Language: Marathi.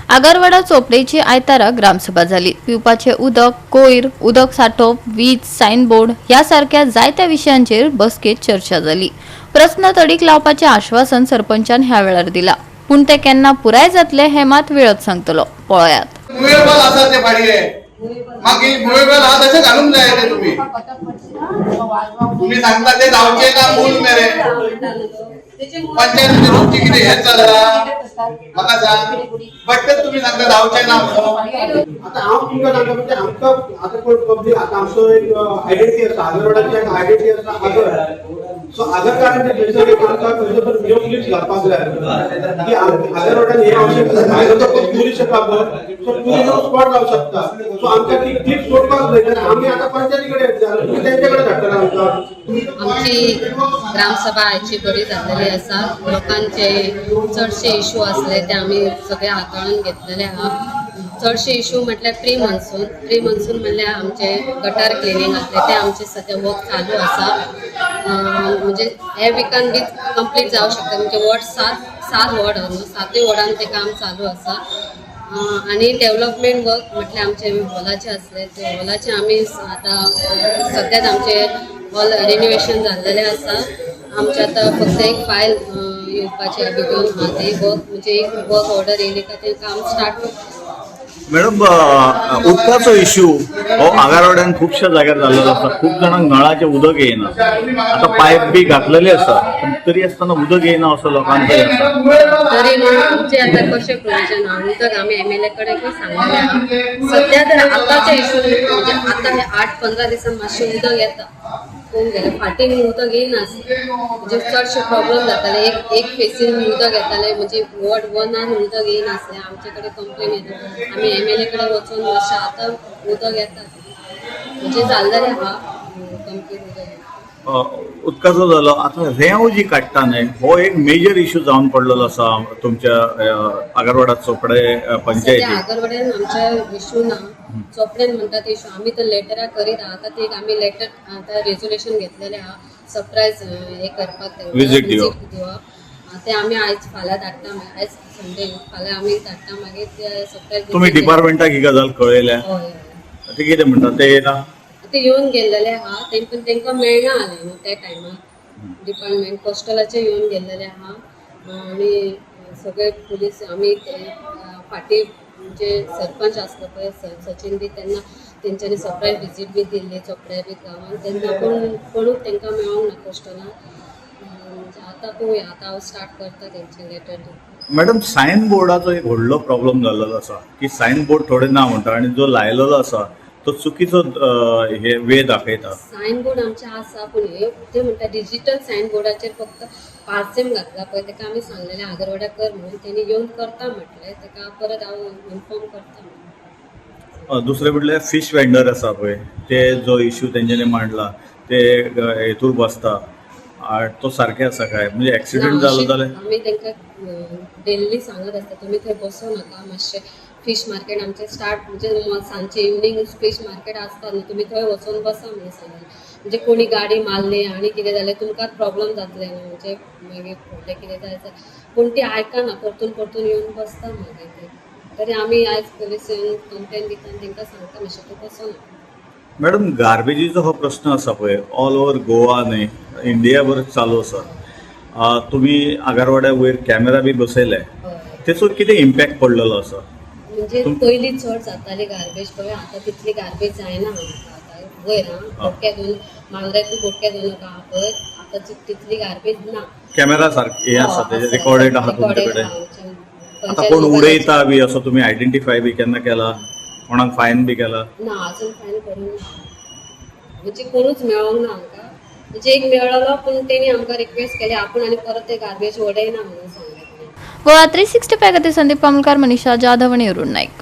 आगरवाडा चोपडेची आयतारा ग्रामसभा झाली। पिवपाचे उदक, कोयर, उदक साठोवप, वीज, सायनबोर्ड यासारख्या जायत्या विषयांचेर बसकेत चर्चा झाली। प्रश्न तडीक लावपाचे आश्वासन सरपंचान ह्या वेळार दिला, पण ते केन्ना पुराय जातले हे मात वेळच सांगतलो। पळयात मुळेबल आसा ते भाडये मागीर मुळेबल हा तशें घालूंक जाय ते तुम्ही सांगता ते जावचे ना मूल मेरे पंचायतीचे तुमची कितें हें चल्ला म्हाका सांग बट तुम्ही सांगता जावचे ना आता हांव तुमकां सांगता म्हणजे आमकां आतां कोण पब्लीक आतां आमचो एक आयडेंटिटी आसा आगरवाड्याची एक आयडेंटिटी आसा आगर सो आगर कारण थंयसर एक आमकां खंयचो तरी न्यू क्लिप्स घालपाक जाय की आगरवाड्यान हे आवश्यक भायलो तो कोण टुरिस्ट येता पळय सो टुरिस्ट स्पॉट जावं शकता सो आमकां ती क्लिप्स सोडपाक जाय तेन्ना आमी आतां पंचायती कडेन तुमी तेंचे कडेन धाडटले आमकां। आमची ग्रामसभा आयची बरी जाल्लेली आसा। लोकांचे चडशे इश्यू आसले ते आमी सगळे हाताळून घेतलेले आहा। चडशे इश्यू म्हटल्यार प्री मॉन्सून म्हटल्यार आमचे गटार क्लिनिंग आसले ते आमचे सध्या वर्क चालू आसा। म्हणजे हे विकान बी कंप्लीट जावं शकता। म्हणजे वॉर्ड सात वॉर्ड आसा न्हू, सातूय वॉर्डान ते काम चालू आसा। आणि डेव्हलपमेंट वर्क म्हटल्यार आमचे हॉलाचे आसले ते हॉलाचे आमी आतां सद्याच आमचे हॉल रिनोवेशन जाल्लेले आसा। आमचे आतां फक्त एक फायल येवपाची भितर आहा ते वर्क म्हणजे एक वर्क ऑर्डर येयली काय ते काम स्टार्ट करता। मॅडम उदकाचो इश्यू हो आगारवाड्यान खुबश्या जाग्यार जाल्लो आसा। खूप जाणांक नळाचें उदक येयना। आता पायप बी घातलेले आसा पण तरी आसतना उदक येयना असो लोकांचो आसा। तरी आमचे आता कशें प्रोविजन आहा उदक आमी MLA कडेन बी सांगलेले आहा। सध्या तर आतांचे इश्यू म्हणजे आतां हे 8-15 दिसान मातशें उदक येता कोण गेले फाटीं उदक येयनासलें म्हणजे चडशे प्रॉब्लेम जाताले। एक फेसीन उदक येताले म्हणजे वॉर्ड 1 उदक येयनासलें। आमचे कडेन कंप्लेन येता आमी MLA कडेन वचून मातशें आतां उदक येता म्हणजे जाल्लेलें आहा कंप्लीट उदक येता। उदकाचो जालो आता रेंव जी काडटा न्हय हो एक मेजर इश्यू जावन पडलेलो आसा तुमच्या आगरवाडा चोपडे पंचायतीन। आगरवाड्यान आमच्या इश्यू ना, चोपड्यान म्हणटा ते इश्यू आमी तर लेटरा करीत आहा। आतां ते आमी लेटर आतां रेजोल्युशन घेतलेले आहा सरप्रायज हे करपाक विजीट दिवप ते आमी आयज फाल्यां धाडटा आयज संडे फाल्यां आमी धाडटा मागीर ते सरप्रायज तुम्ही डिपार्टमेंटाक ही गजाल कळयल्या हय ते कितें म्हणटा ते येना ते येवन गेल्लेले आहा पण तांकां मेळना जालें न्हू त्या टायमार डिपार्टमेंट पोस्टलाचे येवन गेल्लेले आहा आनी सगळे पुलीस आमी फाटीं म्हणजे सरपंच आसलो पळय सचिन बी तेन्ना तेंच्यांनी सरप्रायज विजीट बी दिल्ली चोपड्या बी गांवांत तेन्ना कोणूच तांकां मेळोंक ना पोस्टलान। म्हणजे आतां पळोवया आतां हांव स्टार्ट करता तेंचे लेटर दिवपाक। मॅडम सायन बोर्डाचो एक व्हडलो प्रॉब्लेम जाल्लो आसा की सायन बोर्ड थोडे ना म्हणटा आनी जो लायलेलो आसा तो चुकीचो हे वे दाखयता। सायन बोर्ड आमचे आसा पण ते म्हणटा डिजिटल सायन बोर्डाचेर फक्त पार्सेम घातला पळय तेका आमी सांगलेलें आगरवाड्या कर म्हणून तेणी येवन करता म्हटलें तेका परत हांव इन्फॉर्म करता। दुसरे म्हटल्यार फिश वेंडर आसा पळय ते जो इश्यू तेंच्यांनी मांडला ते हेतूर बसता तो सारकें आसा काय म्हणजे एक्सिडेंट जालो जाल्यार आमी तांकां डेली सांगत आसता तुमी थंय बसो नाका मातशें फिश मार्केट आमचे स्टार्ट म्हणजे सांजचे इवनिंग फिश मार्केट आसता न्हू तुमी थंय वचून बसा म्हणून सांगलें। म्हणजे कोणी गाडी मारली आनी कितें जालें तुमकांच प्रॉब्लेम जातले न्हू म्हणजे मागीर फुडलें कितें जायत पूण ती आयकना परतून येवन बसता मागीर ते तरी आमी आयज पुलिसेन कंप्लेन दिता आनी तांकां सांगता मातशें तूं बसो ना। मॅडम गार्बेजीचो हो प्रश्न आसा पळय ऑल ओवर गोवा न्हय इंडिया भर चालू आसा। तुमी आगारवाड्या वयर कॅमेरा बी बसयले तेचो कितें इम्पॅक्ट पडलेलो आसा? म्हणजे पयलीं चड जाताली गार्बेज पळय आतां तितली गार्बेज जायना आतां वयर बोटक्या दोन मांद्र्याक बोटक्या दोन आहा पळय आतां तितली गार्बेज ना। कॅमेरा सारके हे आसा तेजे रिकॉर्डेड आहा तुमचे कडेन। आतां कोण उडयता बी असो तुमी आयडेंटिफाय बी केन्ना केला कोणाक फायन बी केला? ना अजून फायन करूंक ना म्हणजे कोणूच मेळोंक ना आमकां म्हणजे एक मेळलो पूण तेणी आमकां रिक्वेस्ट केली आपूण आनी परत ते गार्बेज उडयना म्हणून सांगलें। गोवा 365 खातीर संदीप कामलकार, मनीषा जाधव आणि अरुण नाईक।